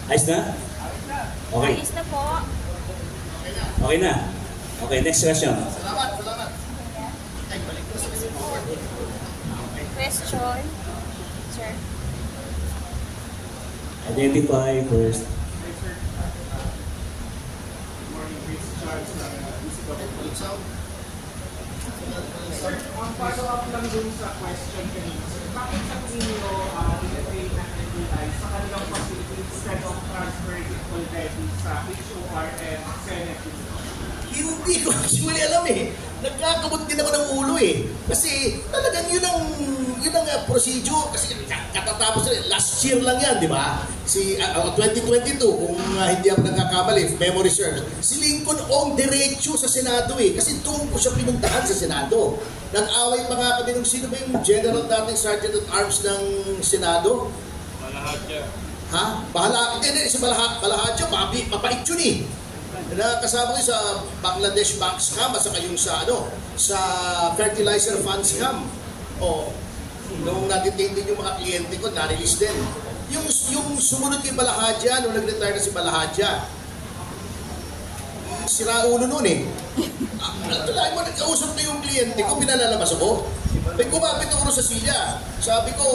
Ayos na? Okay. Ayos na po. Okay na. Okay, next question. Salamat. Question. Sir. Identify first. Sir, ang follow up lang dun sa question kanina. Bakit sa tingin nyo i-train ng NBI sa kanilang facility instead of transferring it already sa HOR and Senate? Hindi ko actually alam eh. Nagkakabot din ako ng ulo eh. Kasi talagang yun ang procedure. Kasi katatapos na last year lang yan, di ba? 2022, kung hindi ako nagkakamali, if memory serves, si Lincoln Ong diretso sa Senado eh. Kasi doon ko siya pinuntahan sa Senado. Nag-away pa nga kami nung sino ba yung general dating sergeant at arms ng Senado? Balahadya. Ha? Hindi, si Balahadya, mapait yun eh. Nakasama ko sa Bangladesh Bank Scam at saka yung sa fertilizer fund scam. Nung natitain din yung mga kliyente ko, na-release din. Yung sumunod kay Balahadya, nung nag-retire na si Balahadya, sira ulo nun eh. Lagi mo nagkausap na yung kliyente ko, pinalalabas ako. May kumapit ako sa silya. Sabi ko,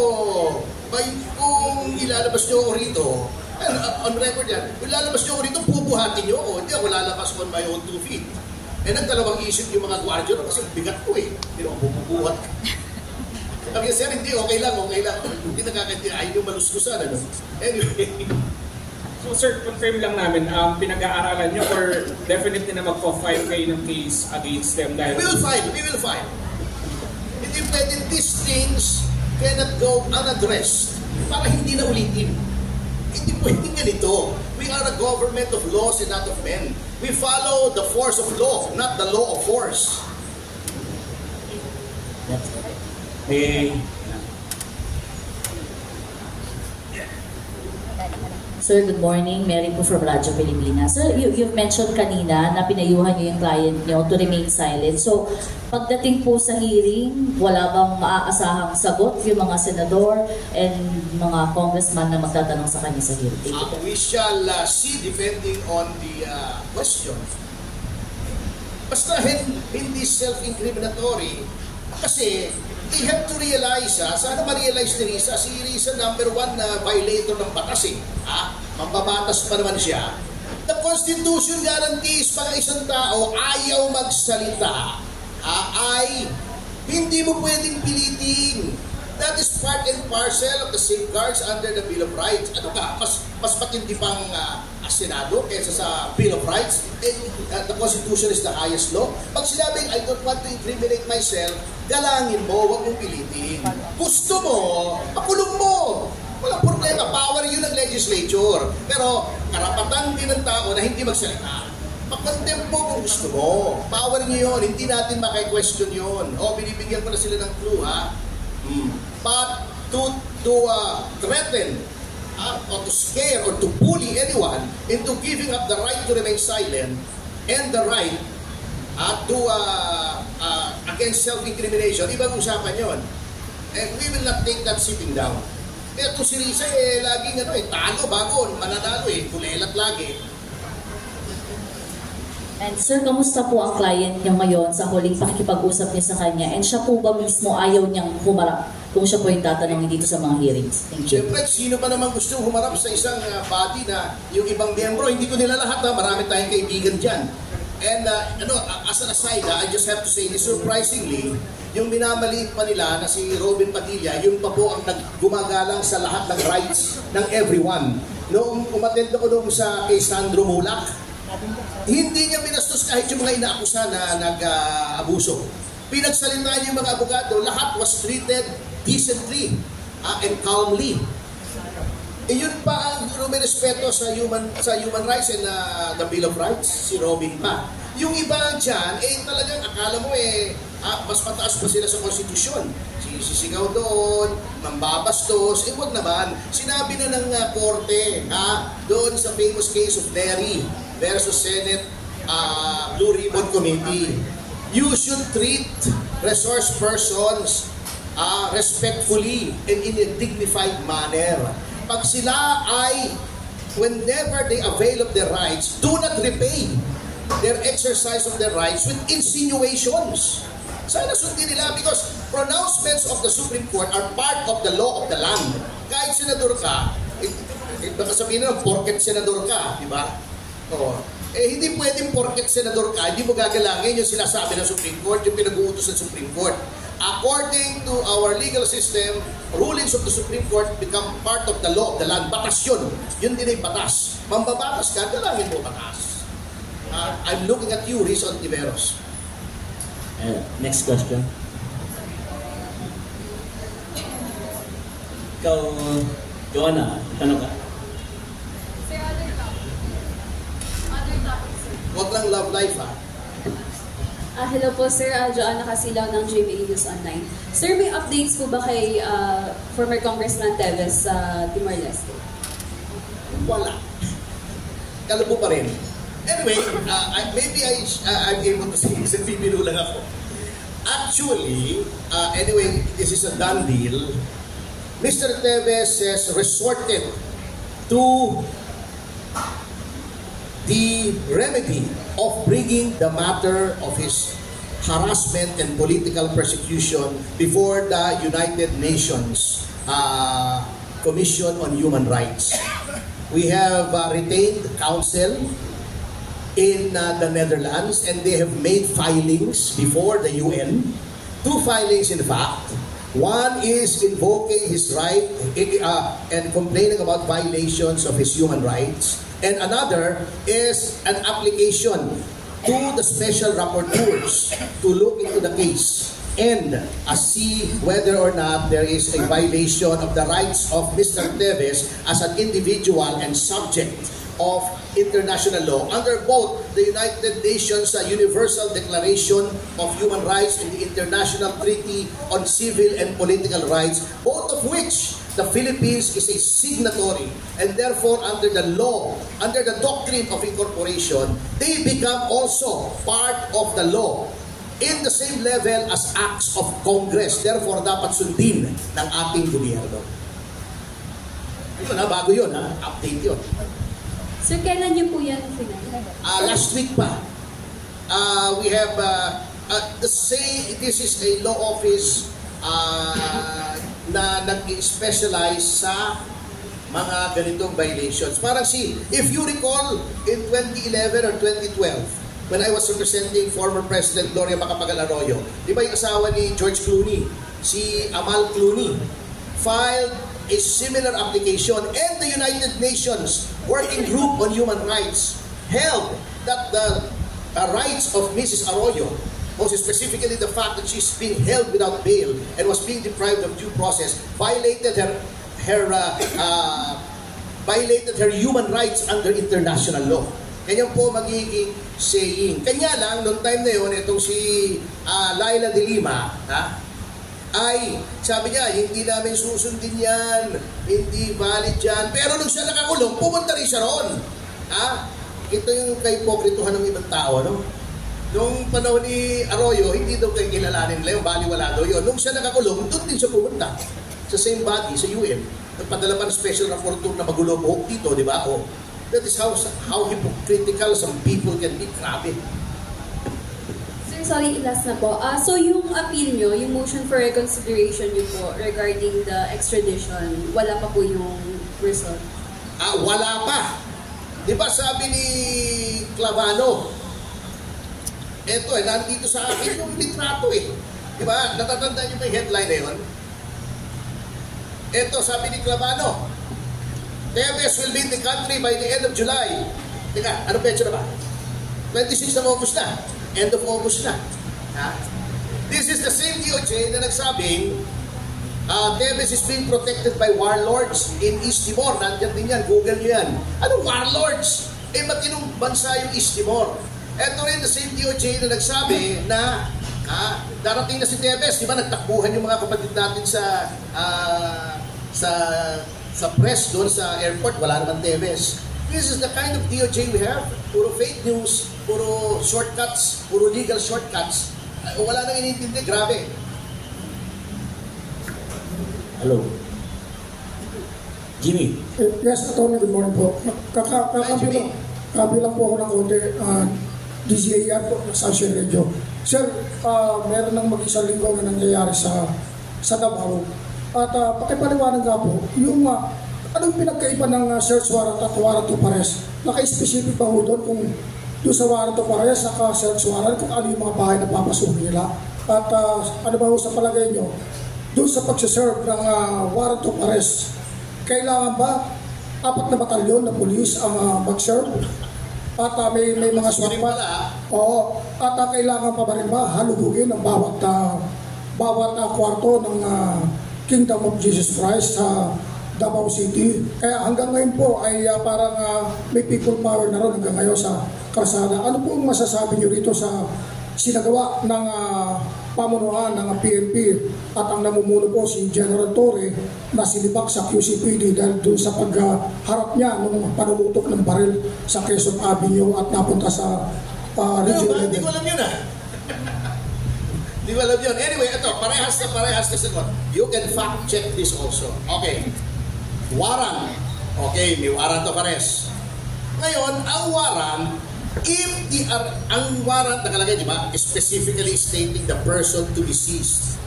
kung ilalabas niyo ako rito, on record yan, kung lalabas niyo ako rito, pupuhatin niyo ako. Hindi ako lalabas on my own 2 feet. Nagdalawang isip yung mga gwardiyo kasi bigat ko eh. Hindi ako pupuhat. Sabi niya, sir, hindi, okay lang. Hindi nakakandi, ayun yung maluskusan. Anyway. So sir, confirm lang namin, pinag-aaralan nyo or definitely na magpo-file kayo ng case against them dahil... We will file. Hindi pwedeng these things cannot go unaddressed para hindi na ulitin. Hindi pwedeng ganito. We are a government of laws and not of men. We follow the force of law, not the law of force. Okay. Sir, good morning. Mary po from Radyo Pilipinas. Sir, you've mentioned kanina na pinayuhan niyo yung client niyo to remain silent. So, pagdating po sa hearing, wala bang maaasahang sagot yung mga senador and mga congressman na magtatanong sa kanya sa hearing? We shall see depending on the question. Basta hindi self-incriminatory kasi they have to realize, sana ma-realize ni Risa, si Risa number 1 na violator ng batas eh. Mambabatas pa naman siya. The Constitution guarantees pag isang tao ayaw magsalita, ay hindi mo pwedeng pilitin. That is part and parcel of the safeguards under the Bill of Rights. Ano ka? Mas matindi pang Senado kaysa sa Bill of Rights. The Constitution is the highest law. Pag sinabing, I don't want to incriminate myself, galangin mo, huwag mong pilitin. Gusto mo, pakulong mo. Walang problema. Power yun ng legislature. Pero karapatan din ng tao na hindi magsalita. Pag-contempt mo kung gusto mo. Power niyo yun. Hindi natin maki-question yun. Binibigyan ko na sila ng clue, But to threaten or to scare or to bully anyone into giving up the right to remain silent and the right to against self-incrimination, ibang usapan yon. And we will not take that sitting down. Ito si Risa laging talo bago mananalo kulelat lagi. And sir, kamusta po ang client niyo ngayon sa huling pakikipag-usap niya sa kanya? And siya po ba mismo ayaw niyang humarap kung siya po yung tatanungin dito sa mga hearings? Thank you. Siyempre, sino pa naman gusto humarap sa isang body na yung ibang miyembro, hindi ko nila lahat, marami tayong kaibigan dyan. And as an aside, I just have to say this, surprisingly, yung minamaliit pa nila na si Robin Padilla, yun pa po ang gumagalang sa lahat ng rights ng everyone. Noong umattend ako doon sa kay Sandro Mulak, hindi niya binastos kahit yung mga inaakusa na nag-abuso. Pinagsalita niya yung mga abogado, lahat was treated decently and calmly. Yun pa ang may respeto sa human rights and the Bill of Rights, si Robin pa. Yung iba dyan, talagang akala mo mas mataas pa sila sa konstitusyon. Sisigaw doon, mambabastos, wag naman. Sinabi na ng korte, doon sa famous case of Derry versus Senate Blue Ribbon Committee. You should treat resource persons respectfully and in a dignified manner. Pag sila ay whenever they avail of their rights, do not repay their exercise of their rights with insinuations. Sana sundin nila because pronouncements of the Supreme Court are part of the law of the land. Kahit senador ka, baka sabihin na, porket senador ka, di ba? Oh. Hindi pwedeng porket senador ka, hindi mo gagalangin yung sinasabi ng Supreme Court, yung pinag-uutos ng Supreme Court. According to our legal system, rulings of the Supreme Court become part of the law of the land. Batas yun. Yun din ay batas. Mambabatas ka, galangin mo batas. I'm looking at you, Rizon Tiveros. Next question. Ikaw, Joanna, tanong ka? Sir, other topic. Other topic, sir. Huwag lang love life, ha? Hello po, sir. Joanna Casilaw ng GMA News Online. Sir, may updates po ba kay former Congressman Teves sa Timor-Leste? Wala. Kalabo pa rin. Anyway, maybe I'm able to say this, bibiro lang ako. Actually, anyway, this is a done deal. Mr. Teves has resorted to the remedy of bringing the matter of his harassment and political persecution before the United Nations Commission on Human Rights. We have retained counsel in the Netherlands, and they have made filings before the UN. 2 filings, in fact. One is invoking his right and complaining about violations of his human rights. And another is an application to the special rapporteurs to look into the case and see whether or not there is a violation of the rights of Mr. Teves as an individual and subject of international law under both the United Nations Universal Declaration of Human Rights and the International Treaty on Civil and Political Rights, both of which the Philippines is a signatory, and therefore under the law, under the doctrine of incorporation, they become also part of the law in the same level as acts of Congress. Therefore, dapat sundin ng ating gobyerno. Ito na, bago yun, ha? Update yun. Sir, kailan niyo po yan final? Last week pa. We have this is a law office na nag-specialize sa mga ganitong violations. Parang if you recall, in 2011 or 2012, when I was representing former President Gloria Macapagal Arroyo, di ba yung asawa ni George Clooney, si Amal Clooney, filed a similar application, and the United Nations Working Group on Human Rights held that the rights of Mrs. Arroyo, most specifically the fact that she's being held without bail and was being deprived of due process, violated her human rights under international law. Ganyan po magiging saying. Kanya lang, noong time na yun, itong si Laila de Lima, ay, sabi niya, hindi namin susundin yan, hindi valid yan. Pero nung siya nakakulong, pumunta rin siya roon. Ito yung kaipokrituhan ng ibang tao, no? Nung panahon ni Arroyo, hindi daw kayo kilalanin nila yung baliwala daw yun. Nung siya nakakulong, doon din siya pumunta. Sa same body, sa UN. Nagpadala pa ng special rapporteur na magulo buhok dito, di ba? Oh, that is how hypocritical some people can be. Grabe. Sorry, last na po. So yung appeal nyo, yung motion for reconsideration nyo po regarding the extradition, wala pa po yung result? Wala pa. Di ba sabi ni Clavano, eto nandito sa akin yung litrato Di ba? Natatandaan nyo ba yung headline na yun? Eto, sabi ni Clavano, Teves will be in the country by the end of July. Teka, ano petsa na ba? 26 of August na. End of August na. This is the same DOJ na nagsabing Teves is being protected by warlords in East Timor. Nandiyan din yan, Google nyo yan. Anong warlords? Matinong bansa yung East Timor. Ito rin the same DOJ na nagsabi na darating na si Teves. Di ba nagtakbuhan yung mga kapatid natin sa press doon sa airport, wala naman Teves. This is the kind of DOJ we have. Puro fake news, puro shortcuts, puro legal shortcuts. Wala nang inintindi, grabe. Hello. Jimmy. Yes, Atty. Good morning po. Kabilang po ako ng OTE, DZAR po, Sunshine Radio. Sir, meron ng mag-isang linggo na nangyayari sa Davao. At pakipaliwanag nga po, yung anong pinagkaiba ng search warrant at warrant to arrest? Naka-specific pa ho doon kung doon sa warrant to arrest, naka-search warrant, kung ano yung mga bahay na papasukin nila. At ano ba ho sa palagay nyo, doon sa pagsaserve ng warrant to arrest, kailangan ba 4 na batalyon na pulis ang mag-serve? At may mga SWAT pa. Oo. At kailangan pa ba rin ba halugugin ang bawat kwarto ng Kingdom of Jesus Christ sa Davao City. Kaya hanggang ngayon po ay parang may people power na rin hanggang ngayon sa kalsada. Ano po ang masasabi nyo rito sa sinagawa ng pamunuan ng PNP at ang namumuno po si General Torre na sinibak sa QCPD dahil doon sa pagharap niya ng panumutok ng baril sa Quezon Avenue at napunta sa regional. Hindi ko alam yun Hindi ko alam yun. Anyway, ito, parehas na sagot. You can fact check this also. Okay. Warrant. Okay, may warrant of arrest. Ngayon, ang warrant, ang warrant nakalagay, di ba, specifically stating the person to be seized,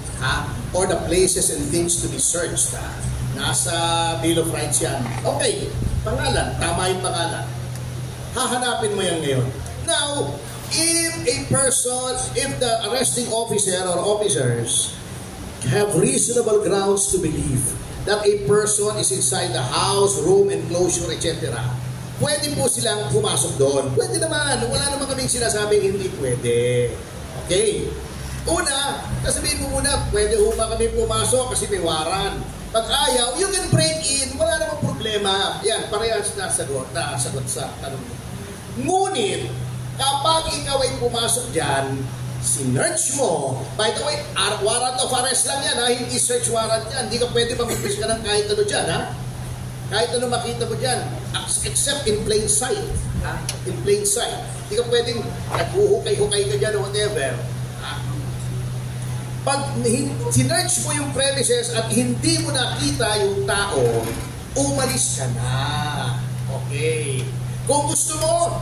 or the places and things to be searched, nasa Bill of Rights yan. Okay, pangalan, tama yung pangalan. Hahanapin mo yan ngayon. Now, if the arresting officer or officers have reasonable grounds to believe that a person is inside the house, room, enclosure, etc., pwede po silang pumasok doon. Pwede naman. Wala naman kaming sinasabing hindi pwede. Okay. Una, sasabihin mo muna, pwede ho ba kami pumasok kasi may waran. Pag ayaw, you can break in. Wala namang problema. Yan, parehas na sagot sa tanong mo. Ngunit, kapag ikaw ay pumasok dyan, sinerch mo, by the way, warrant of arrest lang yan, hindi search warrant yan. Hindi ka pwede mag-umpis ka ng kahit ano dyan, Kahit ano makita mo dyan, except in plain sight. In plain sight. Hindi ka pwedeng naghuhukay-hukay ka dyan o whatever. Pag sinerch mo yung premises at hindi mo nakita yung tao, umalis ka na. Okay. Kung gusto mo,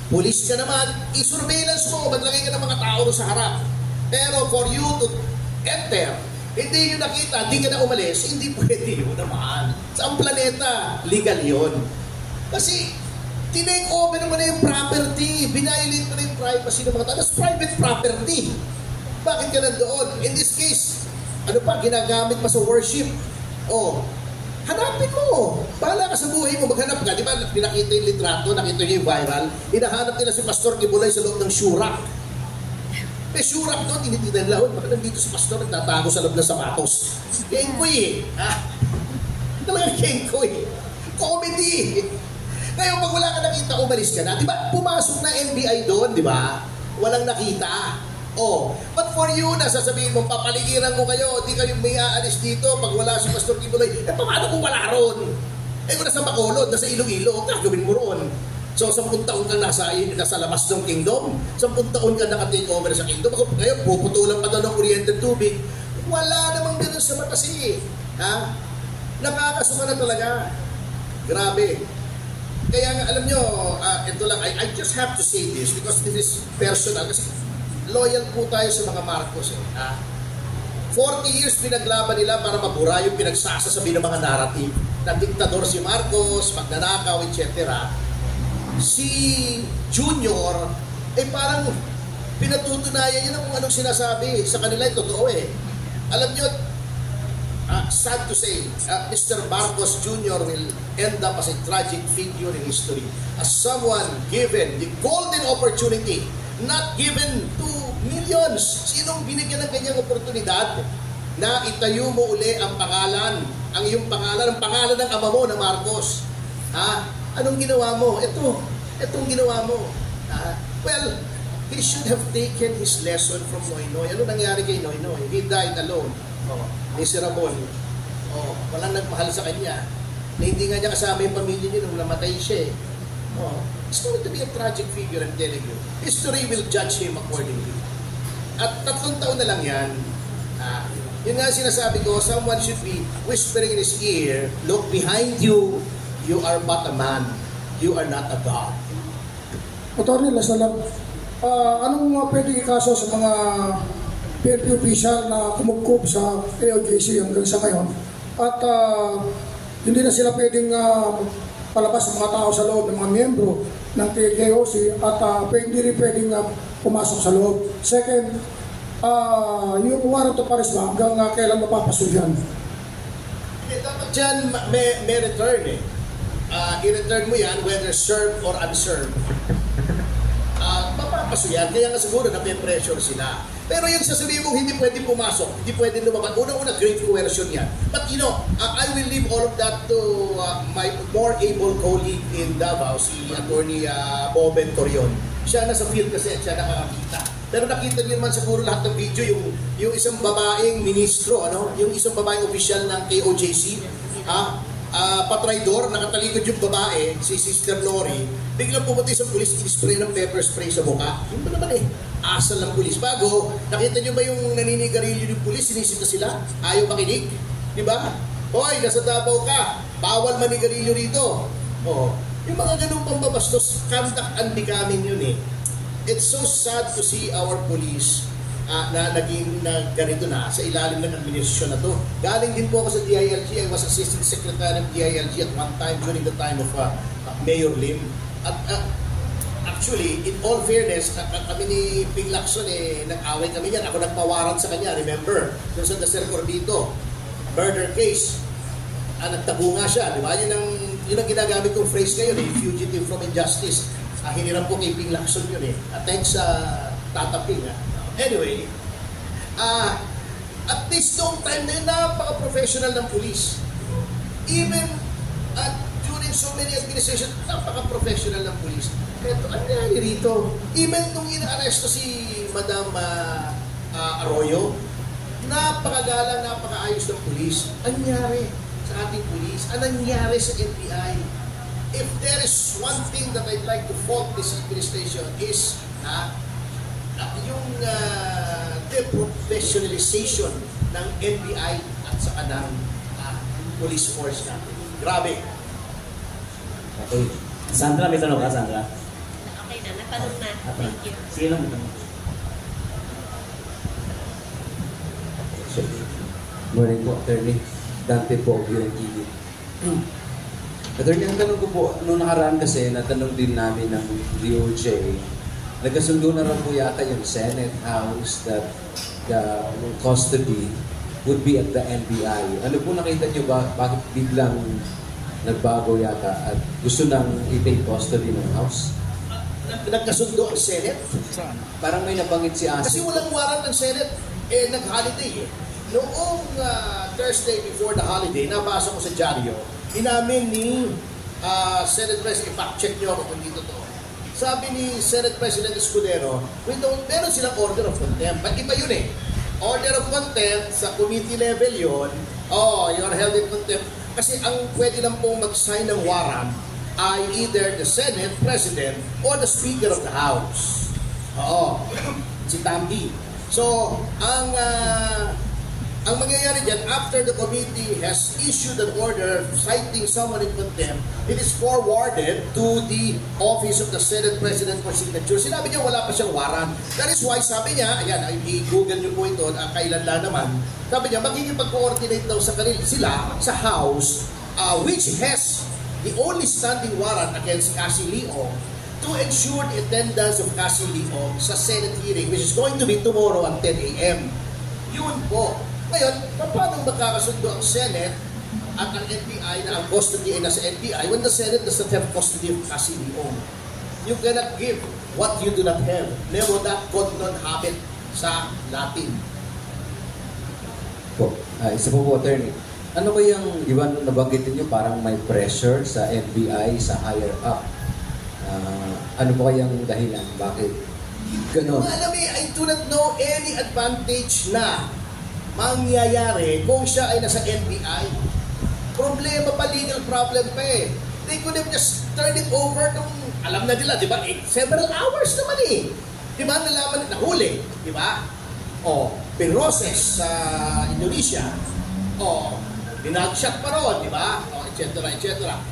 pulis ka naman, i-surveillance mo, maglagay ka ng mga tao sa harap. Pero for you to enter, hindi nyo nakita, hindi ka na umalis, hindi pwede yun naman. Sa ang planeta, legal yun. Kasi, tinake over mo na yung property, binayolate mo na yung privacy ng mga tao. That's private property. Bakit ka nandoon? In this case, ano pa, ginagamit pa sa worship. Hanapin mo. Bahala ka sa buhay mo, maghanap ka. Di ba, pinakita yung litrato, nakita nyo yung viral, hinahanap nila si Pastor Kibulay sa loob ng Shurak. May Shurak doon, tinitinan lahon. Baka nandito si Pastor, nagtatago sa loob ng sapatos. Kengkoy Talagang kengkoy. Comedy. Ngayon, pag wala ka nakita, umalis ka na. Di ba, pumasok na NBI doon, di ba? Walang nakita. But for you na sasabihin mo, papaligiran mo kayo, di kayo may aalis dito pag wala si Pastor Kibulay. Paano kung wala ron? Kung nasa Bacolod, nasa Iloilo, gawin mo ron. So, 10 taon ka nasa labas ng kingdom, 10 taon ka naka-take over sa kingdom. Ngayon, puputulan pa daw ng kuryente at tubig. Wala namang ganun sa matasi. Nakakasuma na talaga. Grabe. Kaya nga, alam nyo, ito lang, I just have to say this because this is personal. Kasi loyal po tayo sa mga Marcos. 40 years pinaglaban nila para mabura yung pinagsasasabi ng mga narrative na diktador si Marcos, magnanakaw, etc. Si Junior, parang pinatutunayan niya kung anong sinasabi. Sa kanila, totoo Alam nyo, sad to say, Mr. Marcos Jr. will end up as a tragic figure in history. As someone given the golden opportunity, not given to millions. Sinong binigyan ng kanyang oportunidad na itayo mo uli ang pangalan, ang iyong pangalan, ang pangalan ng ama mo na Marcos? Anong ginawa mo? Itong ginawa mo. Well, he should have taken his lesson from Noynoy. Ano nangyari kay Noynoy? He died alone. Miserable. Walang nagmahal sa kanya. Na hindi nga niya kasama yung pamilya niya nung namatay siya It's going to be a tragic figure, I'm telling you. History will judge him accordingly. At 3 taon na lang yan. Yun nga sinasabi ko, someone should be whispering in his ear, look behind you, you are but a man, you are not a God. Attorney, last na lang. Anong pwedeng ikaso sa mga PNP official na kumugkup sa AOJC hanggang sa ngayon? At hindi na sila pwedeng palabas ng mga tao sa loob ng mga miyembro ng TJOC at hindi rin pwedeng pumasok sa loob. Second, yung warrant of arrest ba hanggang kailan mapapasuyan? Dapat dyan may return eh. I-return mo yan whether served or unserved. Mapapaso yan, kaya nga siguro na may pressure sila. Pero yung sasabihin mong hindi pwede pumasok, hindi pwede lumabas, unang-una great coercion yan. But you know, I will leave all of that to my more able colleague in Davao, si Attorney Boben Torion. Siya nasa field kasi, siya nakakita. Pero nakita niyo naman siguro lahat ng video, yung isang babaeng ministro, yung isang babaeng opisyal ng KOJC, patraidor, nakatalikod yung babae, si Sister Lori, biglang pumunta isang pulis, spray ng pepper spray sa mukha. Yun ba naman asal ng pulis. Bago, nakita nyo ba yung naninigarilyo ng pulis, sinisita sila, ayaw makinig, di ba? Hoy, nasa Davao ka, bawal manigarilyo rito. Yung mga ganung pambabastos, conduct unbecoming yun eh. It's so sad to see our police na naging ganito na sa ilalim ng administrasyon na to. Galing din po ako sa DILG. I was assistant secretary of DILG at one time during the time of Mayor Lim. At actually, in all fairness, kami ni Ping Lacson nag-away kami niyan. Ako nagpawaran sa kanya, remember? Doon sa Desel Corbito, murder case. Nagtago nga siya, di ba? Yun ang ginagamit kong phrase ngayon, fugitive from injustice. Hiniram ko kay Ping Lacson yun thanks sa Tata Ping. Anyway, at this long time na yun, napaka-professional ng police. Even during so many administrations, napaka-professional ng police. Pero ano nangyari rito? Even nung ina-aresto si Madam Arroyo, napakagalang, napakaayos ng police. Ano nangyari sa ating police? Ano nangyari sa NBI? If there is one thing that I'd like to fault this administration is yung deprofessionalization ng NBI at sa kanang police force natin. Grabe. Okay. Sandra, may tanong ka, Sandra? Okay na, natanong na. Thank you. Sige lang, may tanong. Morning po, Attorney. Dante po, UNTV. Attorney, ang tanong ko po, noong nakaraan kasi, natanong din namin ng DOJ, nagkasundo na rin po yata yung Senate House that the custody would be at the NBI. Ano po nakita nyo ba, bakit biglang nagbago yata at gusto nang i-take custody ng House? Nagkasundo ang Senate? Parang may nabanggit si Asi. Kasi walang warrant ng Senate, nag-holiday Noong Thursday before the holiday, nabasa ko sa dyaryo, inamin ni Senate President, i-fact-check nyo ako kung dito to. Sabi ni Senate President Escudero, meron silang order of contempt. But iba yun Order of contempt, sa committee level yun, you're held in contempt. Kasi ang pwede lang pong mag-sign ng warrant ay either the Senate President or the Speaker of the House. Si Tambi. So, ang mangyayari dyan, after the committee has issued an order citing someone in contempt, it is forwarded to the office of the Senate President for signature. Sinabi niya wala pa siyang warrant. That is why sabi niya, ayan, i-google niyo po ito, kailan lang naman, sabi niya, magkikipag-coordinate daw sila sa House, which has the only standing warrant against Cassie Leong to ensure the attendance of Cassie Leong sa Senate hearing, which is going to be tomorrow at 10 a.m. Yun po. Ngayon, paano magkakasundo ang Senate at ang NBI na ang custody ay nasa NBI when the Senate does not have custody of Cassie Leong? You cannot give what you do not have. Nemo dat quod non habet sa Latin. Isa po, Attorney. Ano ba yung, di ba nabanggitin nyo, parang may pressure sa NBI, sa higher up? Ano ba kayang dahilan? Bakit ganon? Alam mo, I do not know any advantage na mangyayari kung siya ay nasa NBI. Problema pa, legal problem pa They could have just turned it over nung, alam na nila, di ba? Several hours naman Di ba? Nalaman, nahuli. Di ba? O, pinroses sa Indonesia. O, binagshot pa ron, di ba? O, etc.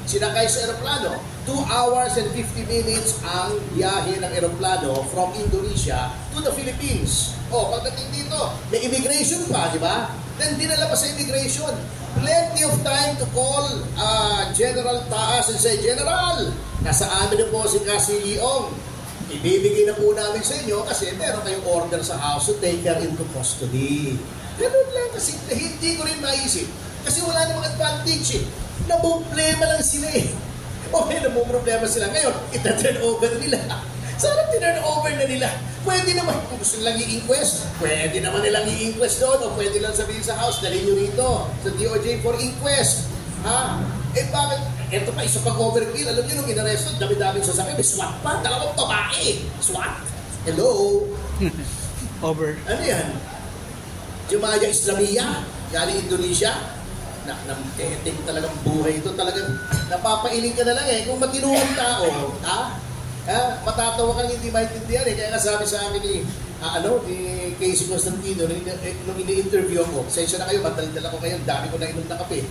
Sinakay sa aeroplano. 2 hours and 50 minutes ang biyahe ng aeroplano from Indonesia to the Philippines. O, pagdating dito, may immigration pa, di ba? Then dinala pa sa immigration. Plenty of time to call General Taas and say, General, nasa amin na po si Cassie Leong. Ibibigay na po namin sa inyo kasi meron kayong order sa house to take her into custody. Ganun lang kasi hindi ko rin maisip. Kasi wala namang advantage eh. Naboblema lang sila eh. Okay, naboblema sila. Ngayon, ita-turn over nila. Sana tinurn over na nila. Pwede naman, kung gusto nilang i-inquest, pwede naman nilang i-inquest doon o pwede lang sabihin sa house, dalhin nyo rito sa DOJ for inquest. Ha? Eh bakit? Ito pa, isa pang overkill. Alam nyo nung inaresto, dami-daming sasakyan, may SWAT pa. Dalawang babae. SWAT? Hello? Over. Ano yan? Jumaya Islamiyah, galing Indonesia. Nang-etik talagang buhay ito. Talagang napapailing ka na lang eh. Kung matinuhang tao, ha? Matatawa kang hindi maintindihan eh. Kaya nga sabi sa akin ni Casey Constantino nung ini-interview ako, sensya na kayo, mataldal ako ngayon, dami ko na inom na kape.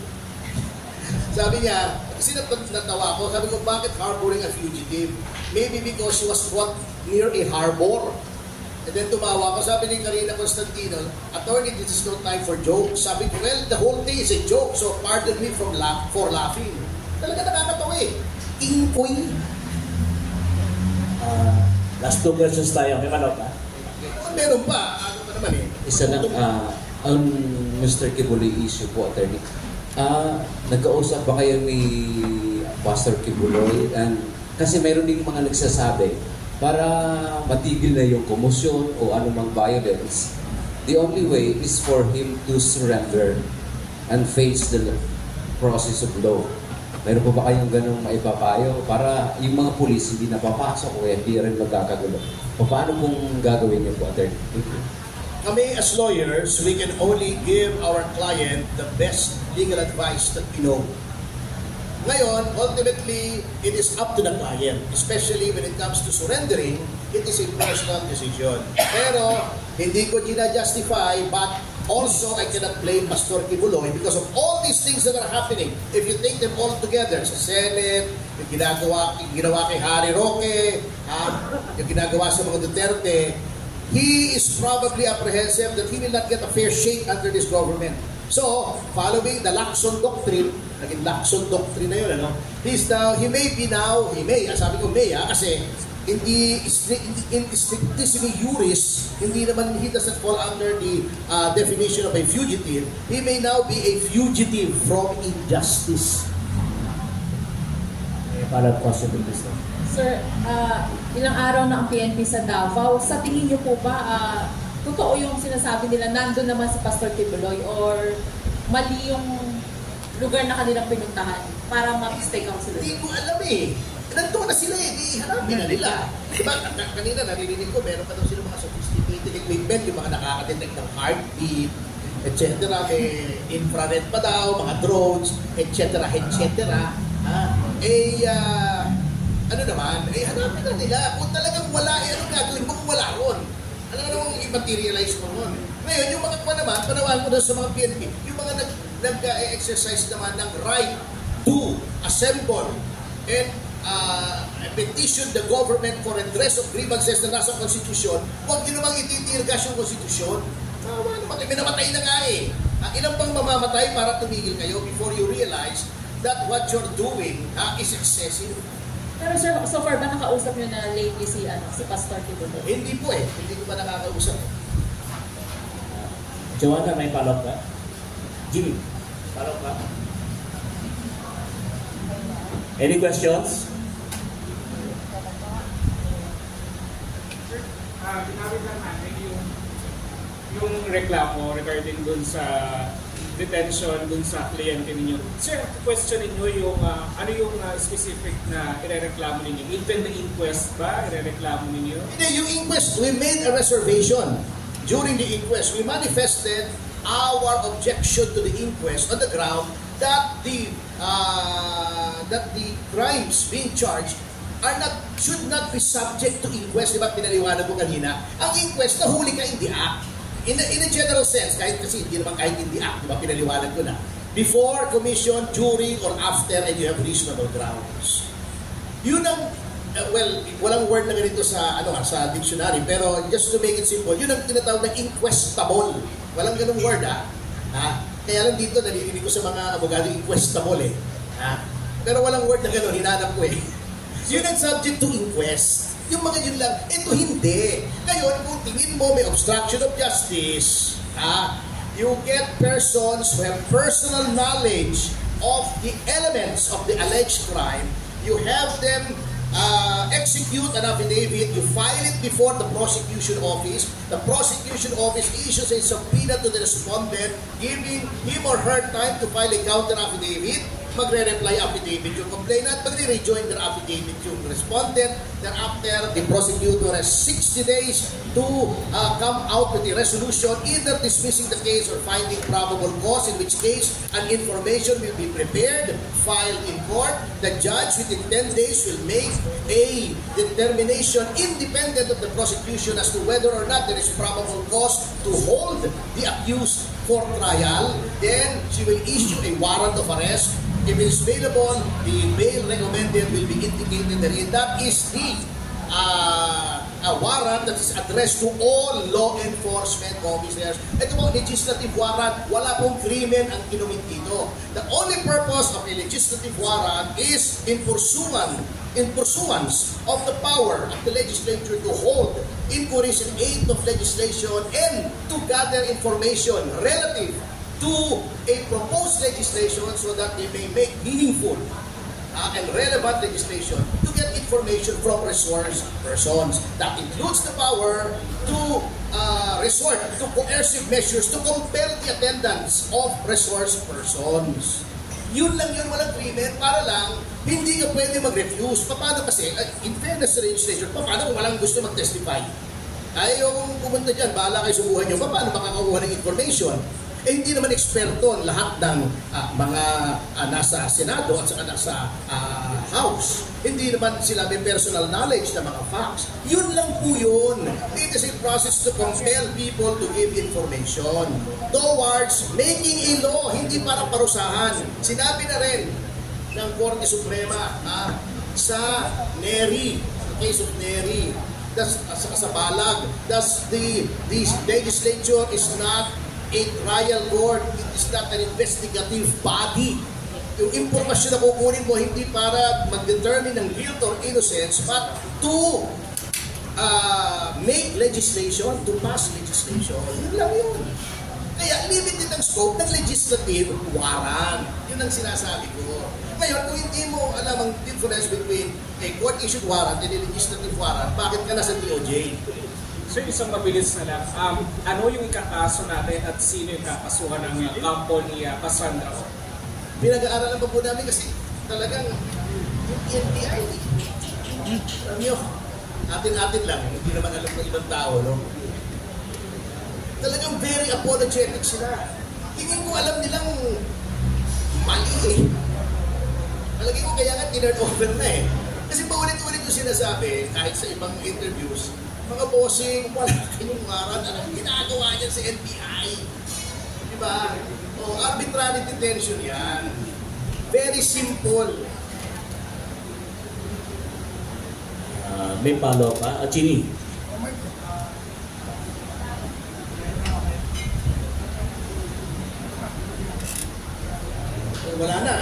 Sabi niya, kasi natawa ko, sabi ko, bakit harboring a fugitive? Maybe because she was caught near a harbor. And then tumawa ko, sabi ni Karina Constantino, attorney, this is no time for jokes. Sabi ko, well, the whole thing is a joke, so pardon me for laughing. Talaga nakakatawa eh. Inkoy. Last 2 questions tayo. May manok ba? Meron pa. Ano pa naman eh. Isa lang, ang Mr. Kibuloy issue po, attorney. Nagkausap ba kayo ni Pastor Kibuloy? And, kasi mayroon din mga nagsasabi, para matigil na yung komosyon o anumang violence, the only way is for him to surrender and face the process of law. Meron po ba kayong ganong maipapayo para yung mga pulis hindi napapasok o hindi rin magkakagulo? Paano pong gagawin niyo po, attorney? Kami as lawyers, we can only give our client the best legal advice that we know. Ngayon, ultimately, it is up to the client, especially when it comes to surrendering, it is a personal decision. Pero, hindi ko ginajustify, but also, I cannot blame Pastor Kibuloy because of all these things that are happening. If you take them all together, sa Senate, yung ginawa kay Harry Roque, yung ginagawa sa mga Duterte, he is probably apprehensive that he will not get a fair shake under this government. So, following the Lacson Doctrine, naging Lacson Doctrine na yun, he may, sabi ko may, kasi hindi strictissimi juris, he doesn't fall under the definition of a fugitive. He may now be a fugitive from injustice. Para possible this one. Sir, ilang araw na ang PNP sa Davao. Sa tingin niyo po ba, totoo yung sinasabi nila, nandun naman si Pastor Kibuloy or mali yung lugar na kanilang pinuntahan para ma-stay out sila? Hindi ko alam eh. Nandun na sila eh, di harapin na nila. Diba, kanina naririnig ko, meron pa daw sila mga sophisticated equipment, yung mga nakaka-detect ng heartbeat, etc. May infrared pa daw, mga drones, etc. Ano naman, hanapin na nila. Kung talagang wala, anong gagawin mo kung wala ron? Ano namang i-materialize mo ron? Ngayon, yung mga panawaan ko doon sa mga PNP, yung mga nag-exercise naman ng right to assemble and petition the government for redress of grievances na nasa konstitusyon, huwag nyo namang ititirgas yung konstitusyon. May namatay na nga eh. Ilang pang mamamatay para tumigil kayo before you realize that what you're doing is excessive. Pero sir, so far ba nakausap nyo na lately si Pastor Kibuloy? Hindi po eh. Hindi ko pa nakakausap. Joanna, may follow-up ka? Jimmy, follow-up ka? Any questions? Ginawin lang natin yung reklamo regarding dun sa detention dun sa kliyente ninyo. Sir, question ninyo yung ano yung specific na irereklamo ninyo? Even the inquest ba irereklamo ninyo? Hindi, yung inquest, we made a reservation. During the inquest, we manifested our objection to the inquest on the ground that the crimes being charged should not be subject to inquest. Diba pinaliwanag ko kanina? Ang inquest, nahuli ka in the act. in a general sense, kahit kasi hindi naman kahit in the act, di ba, pinaliwanag ko na, before, commission, during, or after, and you have reasonable grounds. Yun ang, well, walang word na ganito sa, sa dictionary, pero just to make it simple, yun ang tinatawag na inquestable. Walang ganung word, Kaya lang dito, nalilinig ko sa mga abogado, inquestable Pero walang word na gano'n, hinanap ko Yun ang subject to inquest. Yung mga yun lang, ito hindi. Ngayon, kung tingin mo may obstruction of justice, you get persons who have personal knowledge of the elements of the alleged crime, you have them execute an affidavit, you file it before the prosecution office issues a subpoena to the respondent, giving him or her time to file a counter affidavit, magre-reply affidavit yung complainant, magre-rejoin their affidavit yung respondent. Thereafter, the prosecutor has 60 days to come out with a resolution, either dismissing the case or finding probable cause, in which case an information will be prepared, filed in court. The judge within 10 days will make a determination independent of the prosecution as to whether or not there is probable cause to hold the accused for trial. Then she will issue a warrant of arrest. If it is bailable, the bail recommended will be indicated therein. That is the warrant that is addressed to all law enforcement officers. Ito po, legislative warrant, wala pong krimen ang kinumit dito. The only purpose of a legislative warrant is in pursuance of the power of the legislature to hold inquiries in aid of legislation and to gather information relative to a proposed legislation so that they may make meaningful and relevant legislation to get information from resource persons. That includes the power to resort to coercive measures to compel the attendance of resource persons. Yun lang yun, walang krimen, para lang hindi ka pwede mag-refuse. Paano kasi, in fairness sa legislation, paano kung walang gusto mag-testify? Ay, yung pumunta dyan, bahala kayo subuhan nyo, paano makakakuha ng information? Hindi naman eksperto ang lahat ng mga nasa Senado at saka nasa House. Hindi naman sila may personal knowledge ng mga facts. Yun lang po yun. It is a process to compel people to give information towards making a law, hindi para parusahan. Sinabi na rin ng Korte Suprema sa Neri, the case of Neri, sa Balag, the legislature is not a trial court, it is not an investigative body. Yung impormasyon na kukunin mo hindi para mag-determine ng guilt or innocence, but to make legislation, to pass legislation. Yun lang yun. Kaya limited ang scope ng legislative warrant. Yun ang sinasabi ko. Ngayon, kung hindi mo alam ang difference between a court-issued warrant and a legislative warrant, bakit ka nasa DOJ? So isang mabilis na lang, ano yung ikakaso natin at sino yung kakasuhan ng kampo ni Cassandra? Pinag-aaralan pa po namin kasi talagang yung NBI, alam nyo, atin-atin lang, hindi naman alam ng ibang tao, no? Talagang very apologetic sila. Tingin ko alam nilang mali Palagi ko kaya nga tinurn over na Kasi paulit-ulit yung sinasabi, kahit sa ibang interviews, mga bossing, wala kayong warrant, anong ginagawa niyan sa NBI? Diba? O, arbitrary detention yan. Very simple. May follow pa? Chini? Wala na